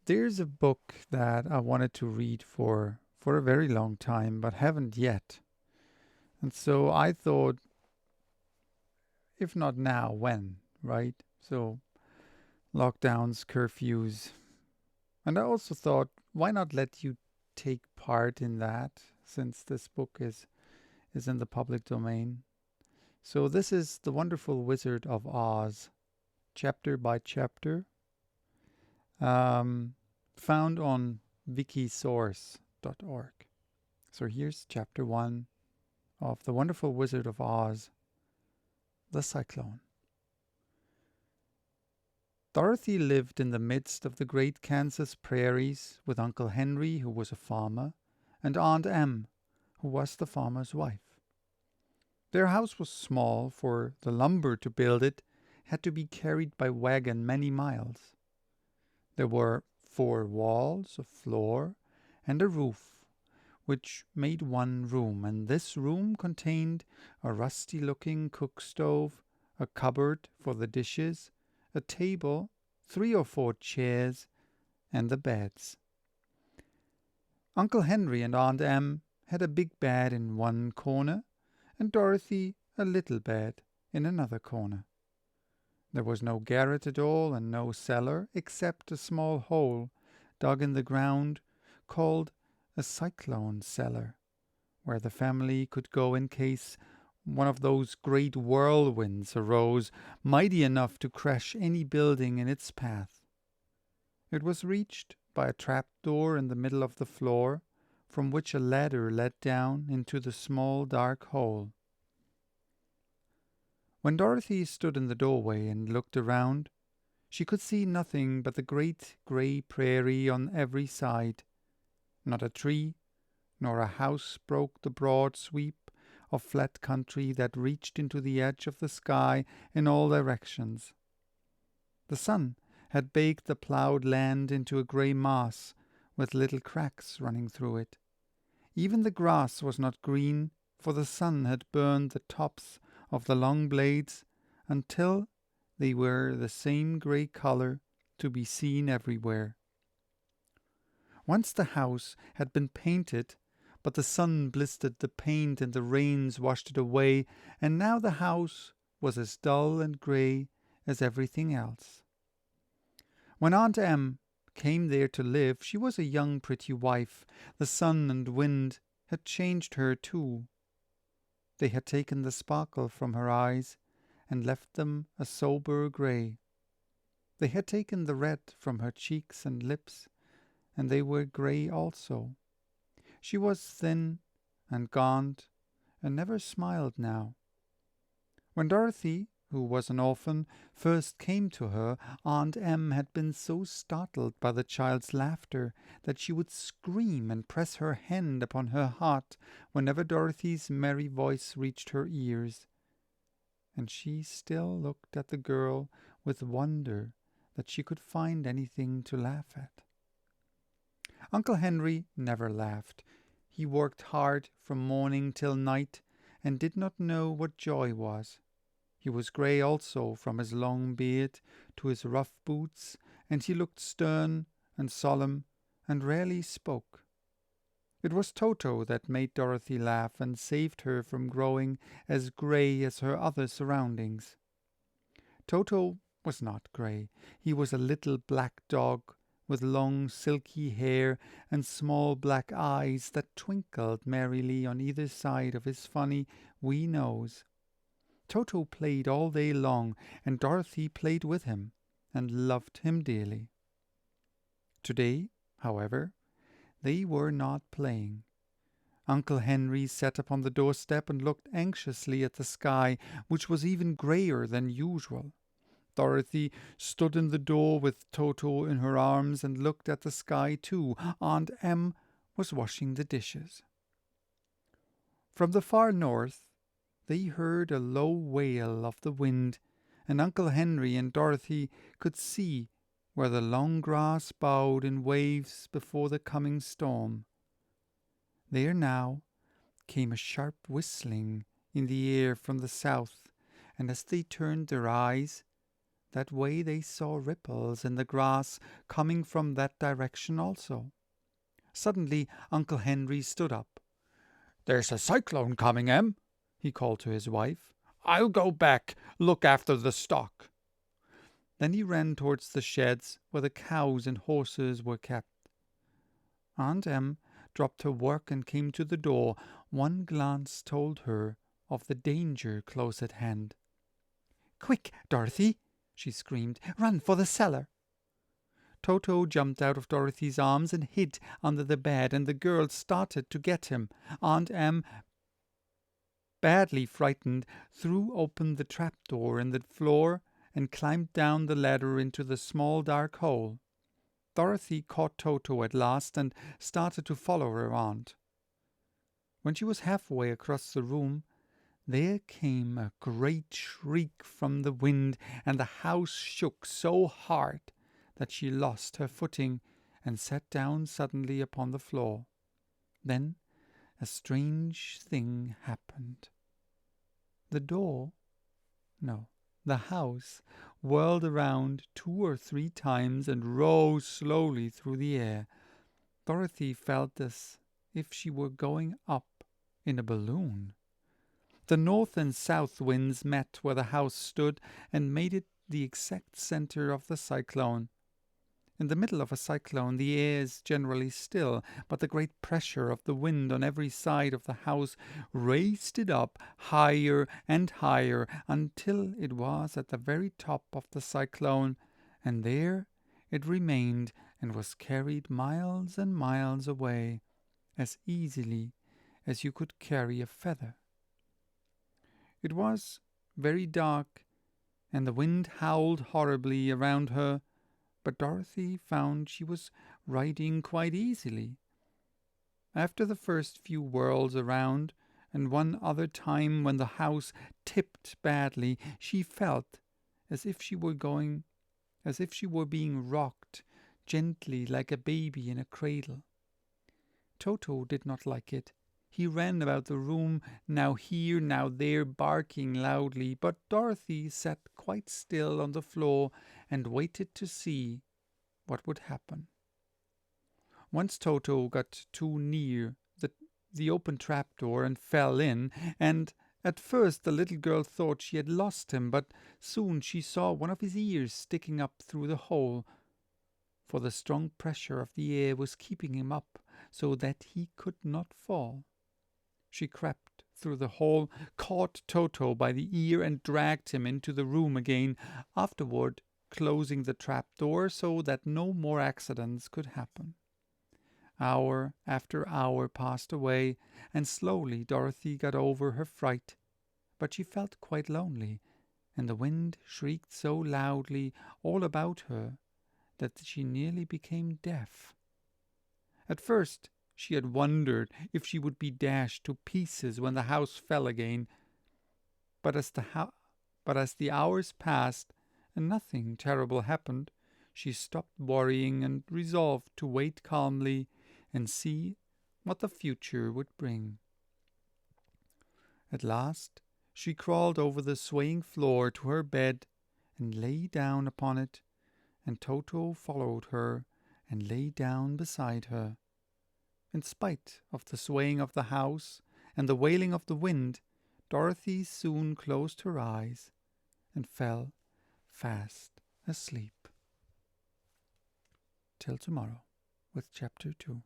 There's a book that I wanted to read for a very long time, but haven't yet. And so I thought, if not now, when, right? So lockdowns, curfews, and I also thought, why not let you take part in that, since this book is in the public domain. So this is The Wonderful Wizard of Oz, chapter by chapter, um, found on wikisource.org. So here's chapter 1 of The Wonderful Wizard of Oz, The Cyclone. Dorothy lived in the midst of the great Kansas prairies with Uncle Henry, who was a farmer, and Aunt Em, who was the farmer's wife. Their house was small, for the lumber to build it had to be carried by wagon many miles. There were 4 walls, a floor, and a roof, which made one room, and this room contained a rusty-looking cook stove, a cupboard for the dishes, a table, 3 or 4 chairs, and the beds. Uncle Henry and Aunt Em had a big bed in one corner, and Dorothy a little bed in another corner. There was no garret at all, and no cellar, except a small hole dug in the ground called a cyclone cellar, where the family could go in case one of those great whirlwinds arose, mighty enough to crash any building in its path. It was reached by a trap-door in the middle of the floor, from which a ladder led down into the small dark hole. When Dorothy stood in the doorway and looked around, she could see nothing but the great grey prairie on every side. Not a tree nor a house broke the broad sweep of flat country that reached into the edge of the sky in all directions. The sun had baked the ploughed land into a grey mass, with little cracks running through it. Even the grass was not green, for the sun had burned the tops of the long blades until they were the same grey colour to be seen everywhere. Once the house had been painted, but the sun blistered the paint and the rains washed it away, and now the house was as dull and grey as everything else. When Aunt Em came there to live, she was a young pretty wife. The sun and wind had changed her too. They had taken the sparkle from her eyes and left them a sober grey. They had taken the red from her cheeks and lips, and they were grey also. She was thin and gaunt, and never smiled now. When Dorothy, who was an orphan, first came to her, Aunt Em had been so startled by the child's laughter that she would scream and press her hand upon her heart whenever Dorothy's merry voice reached her ears. And she still looked at the girl with wonder that she could find anything to laugh at. Uncle Henry never laughed. He worked hard from morning till night, and did not know what joy was. He was grey also from his long beard to his rough boots, and he looked stern and solemn, and rarely spoke. It was Toto that made Dorothy laugh and saved her from growing as grey as her other surroundings. Toto was not grey. He was a little black dog with long silky hair and small black eyes that twinkled merrily on either side of his funny wee nose. Toto played all day long, and Dorothy played with him and loved him dearly. Today, however, they were not playing. Uncle Henry sat upon the doorstep and looked anxiously at the sky, which was even greyer than usual. Dorothy stood in the door with Toto in her arms and looked at the sky too. Aunt Em was washing the dishes. From the far north they heard a low wail of the wind, and Uncle Henry and Dorothy could see where the long grass bowed in waves before the coming storm. There now came a sharp whistling in the air from the south, and as they turned their eyes, That way they saw ripples in the grass coming from that direction also. Suddenly Uncle Henry stood up. "There's a cyclone coming, Em," he called to his wife. "I'll go back, look after the stock." Then he ran towards the sheds where the cows and horses were kept. Aunt Em dropped her work and came to the door. One glance told her of the danger close at hand. "Quick, Dorothy!" she screamed. "Run for the cellar!" Toto jumped out of Dorothy's arms and hid under the bed, and the girls started to get him. Aunt Em, badly frightened, threw open the trapdoor in the floor and climbed down the ladder into the small dark hole. Dorothy caught Toto at last and started to follow her aunt. When she was halfway across the room, there came a great shriek from the wind, and the house shook so hard that she lost her footing and sat down suddenly upon the floor. Then a strange thing happened. The house whirled around 2 or 3 times and rose slowly through the air. Dorothy felt as if she were going up in a balloon. The north and south winds met where the house stood and made it the exact center of the cyclone. In the middle of a cyclone the air is generally still, but the great pressure of the wind on every side of the house raised it up higher and higher until it was at the very top of the cyclone, and there it remained and was carried miles and miles away, as easily as you could carry a feather. It was very dark, and the wind howled horribly around her, but Dorothy found she was riding quite easily. After the first few whirls around, and one other time when the house tipped badly, she felt as if she were being rocked gently like a baby in a cradle. Toto did not like it. He ran about the room, now here, now there, barking loudly, but Dorothy sat quite still on the floor and waited to see what would happen. Once Toto got too near the open trapdoor and fell in, and at first the little girl thought she had lost him, but soon she saw one of his ears sticking up through the hole, for the strong pressure of the air was keeping him up so that he could not fall. She crept through the hole, caught Toto by the ear, and dragged him into the room again, afterward closing the trapdoor so that no more accidents could happen. Hour after hour passed away, and slowly Dorothy got over her fright, but she felt quite lonely, and the wind shrieked so loudly all about her that she nearly became deaf. At first she had wondered if she would be dashed to pieces when the house fell again, but as the hours passed and nothing terrible happened, she stopped worrying and resolved to wait calmly and see what the future would bring. At last she crawled over the swaying floor to her bed and lay down upon it, and Toto followed her and lay down beside her. In spite of the swaying of the house and the wailing of the wind, Dorothy soon closed her eyes and fell fast asleep. Till tomorrow with Chapter 2.